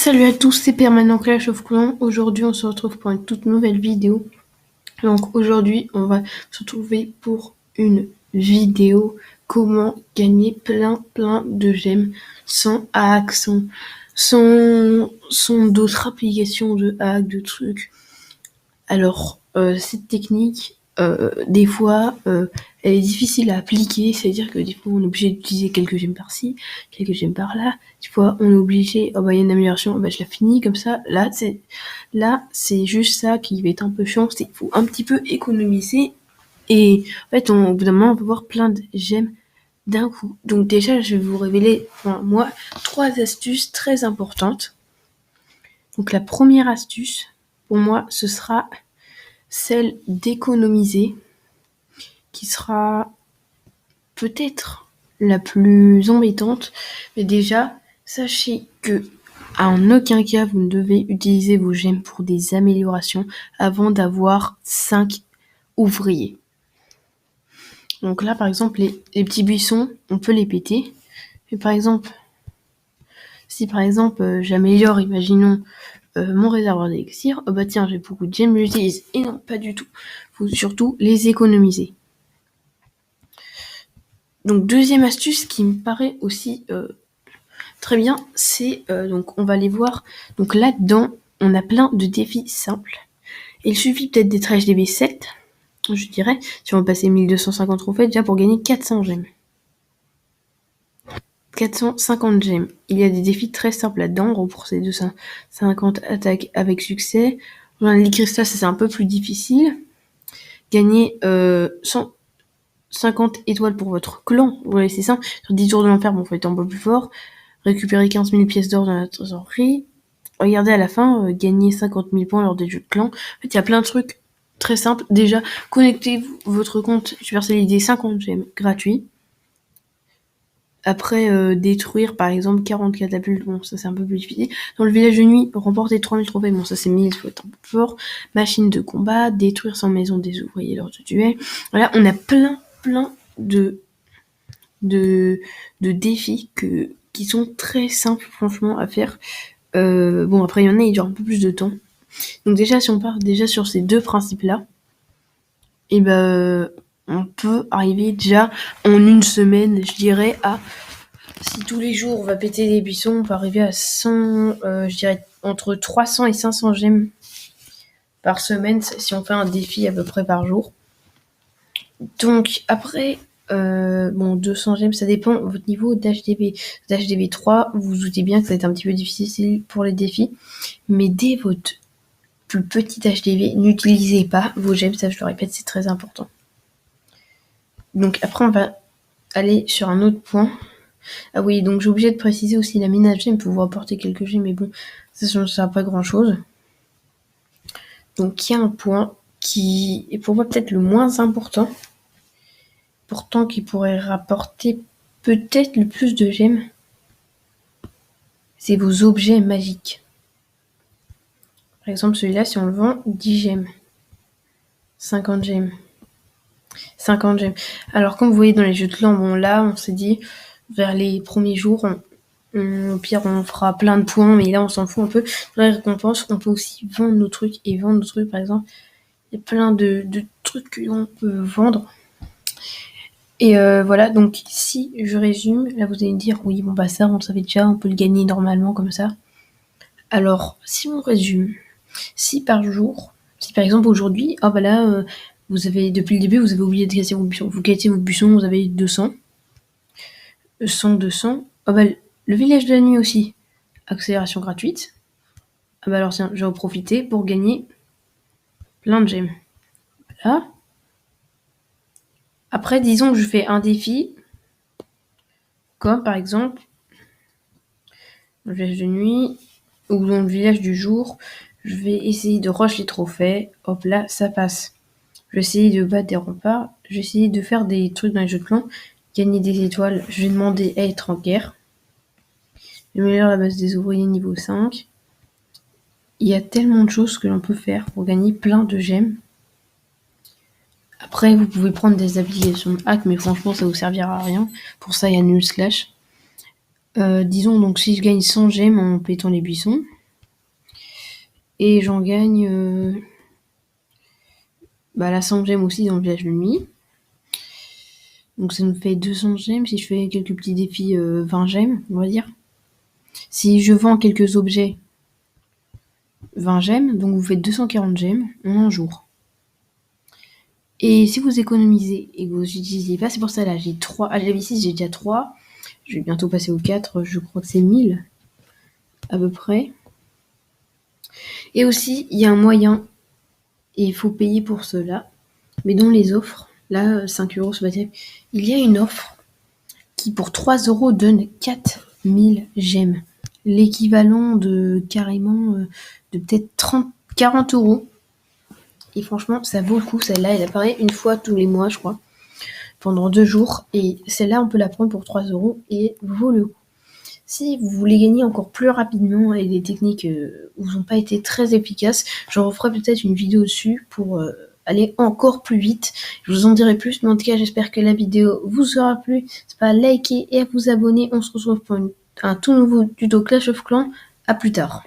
Salut à tous, c'est Permanent Clash of Clans. Aujourd'hui, on se retrouve pour une toute nouvelle vidéo. Donc aujourd'hui, on va se retrouver pour une vidéo comment gagner plein de gemmes sans hack, sans d'autres applications de hack, de trucs. Alors, cette technique, des fois, elle est difficile à appliquer, c'est-à-dire que des fois, on est obligé d'utiliser quelques gemmes par-ci, quelques gemmes par-là. Des fois, on est obligé, il y a une amélioration, je la finis comme ça. Là, c'est juste ça qui va être un peu chiant, c'est qu'il faut un petit peu économiser. Et en fait, au bout d'un moment, on peut voir plein de gemmes d'un coup. Donc déjà, je vais vous révéler, moi, 3 astuces très importantes. Donc la première astuce, pour moi, ce sera celle d'économiser, qui sera peut-être la plus embêtante. Mais déjà, sachez que en aucun cas vous ne devez utiliser vos gemmes pour des améliorations avant d'avoir 5 ouvriers. Donc là, par exemple, les petits buissons, on peut les péter. Mais par exemple, si par exemple j'améliore, imaginons, mon réservoir d'élixir, tiens, j'ai beaucoup de gemmes, j'utilise. Et non, pas du tout. Faut surtout les économiser. Donc deuxième astuce qui me paraît aussi très bien, c'est donc on va les voir. Donc là-dedans, on a plein de défis simples. Il suffit peut-être d'être HDB 7, je dirais, si on va passer 1250 trophées déjà pour gagner 400 gemmes. 450 gemmes. Il y a des défis très simples là-dedans, rembourser 250 attaques avec succès. Les cristals, ça c'est un peu plus difficile. Gagner 150 étoiles pour votre clan. Ouais, c'est ça. Sur 10 tours de l'enfer, faut être un peu plus fort. Récupérer 15 000 pièces d'or dans la trésorerie. Regardez à la fin, gagner 50 000 points lors des jeux de clan. En fait, il y a plein de trucs très simples. Déjà, connectez votre compte Supercell ID 50 gemmes gratuit. Après, détruire par exemple 40 catapultes, ça c'est un peu plus difficile. Dans le village de nuit, remporter 3000 trophées, ça c'est 1000, il faut être un peu fort. Machine de combat, détruire sans maison des ouvriers lors de duel. Voilà, on a plein de défis qui sont très simples franchement à faire. Après il y en a, ils durent un peu plus de temps. Donc déjà, si on part déjà sur ces deux principes-là, on peut arriver déjà en une semaine, je dirais, à... Si tous les jours on va péter des buissons, on peut arriver à 100, je dirais entre 300 et 500 gemmes par semaine, si on fait un défi à peu près par jour. Donc après, 200 gemmes, ça dépend de votre niveau d'HDB. D'HDB 3, vous vous doutez bien que ça va être un petit peu difficile pour les défis. Mais dès votre plus petit HDB, n'utilisez pas vos gemmes, ça je le répète, c'est très important. Donc après, on va aller sur un autre point. Ah oui, donc j'ai obligé de préciser aussi la mine à gemmes peut vous apporter quelques gemmes, mais bon, ça ne sert pas grand chose. Donc il y a un point qui est pour moi peut-être le moins important, pourtant qui pourrait rapporter peut-être le plus de gemmes, c'est vos objets magiques. Par exemple, celui-là, si on le vend, 10 gemmes, 50 gemmes, 50 gemmes. Alors comme vous voyez dans les jeux de clans, là, on s'est dit, vers les premiers jours, au pire, on fera plein de points, mais là, on s'en fout un peu. Dans les récompenses, on peut aussi vendre nos trucs. Et vendre nos trucs, par exemple, il y a plein de trucs qu'on peut vendre. Et voilà, donc si je résume, là, vous allez me dire, oui, ça, on le savait déjà, on peut le gagner normalement comme ça. Alors, si on résume, si par exemple aujourd'hui, vous avez, depuis le début, vous avez oublié de casser vos buissons. Vous cassez vos buissons, vous avez 200. 200. Le village de la nuit aussi. Accélération gratuite. Alors tiens, je vais en profiter pour gagner plein de gemmes. Voilà. Après, disons que je fais un défi. Comme par exemple, le village de nuit ou dans le village du jour. Je vais essayer de rush les trophées. Hop là, ça passe. Je vais essayer de battre des remparts. Je vais essayer de faire des trucs dans les jeux de clans. Gagner des étoiles. Je vais demander à être en guerre. J'améliore la base des ouvriers niveau 5. Il y a tellement de choses que l'on peut faire pour gagner plein de gemmes. Après, vous pouvez prendre des applications hack, mais franchement, ça vous servira à rien. Pour ça, il y a Null Slash. Disons donc si je gagne 100 gemmes en pétant les buissons, Et j'en gagne la 100 gemmes aussi dans le village de nuit. Donc ça nous fait 200 gemmes si je fais quelques petits défis 20 gemmes, on va dire. Si je vends quelques objets, 20 gemmes, donc vous faites 240 gemmes en un jour. Et si vous économisez et que vous n'utilisez pas, c'est pour ça là, j'ai 3. À j'avais 6, j'ai déjà 3. Je vais bientôt passer aux 4, je crois que c'est 1000 à peu près. Et aussi, il y a un moyen, et il faut payer pour cela, mais dans les offres, là, 5 € sur Battle, il y a une offre qui pour 3 € donne 4000 gemmes. L'équivalent de carrément de peut-être 40 €. Et franchement, ça vaut le coup. Celle-là, elle apparaît une fois tous les mois, je crois, pendant 2 jours. Et celle-là, on peut la prendre pour 3 € et vaut le coup. Si vous voulez gagner encore plus rapidement et des techniques où n'ont pas été très efficaces, j'en referai peut-être une vidéo dessus pour aller encore plus vite. Je vous en dirai plus, mais en tout cas, j'espère que la vidéo vous aura plu. N'hésitez pas à liker et à vous abonner. On se retrouve pour un tout nouveau tuto Clash of Clans. À plus tard.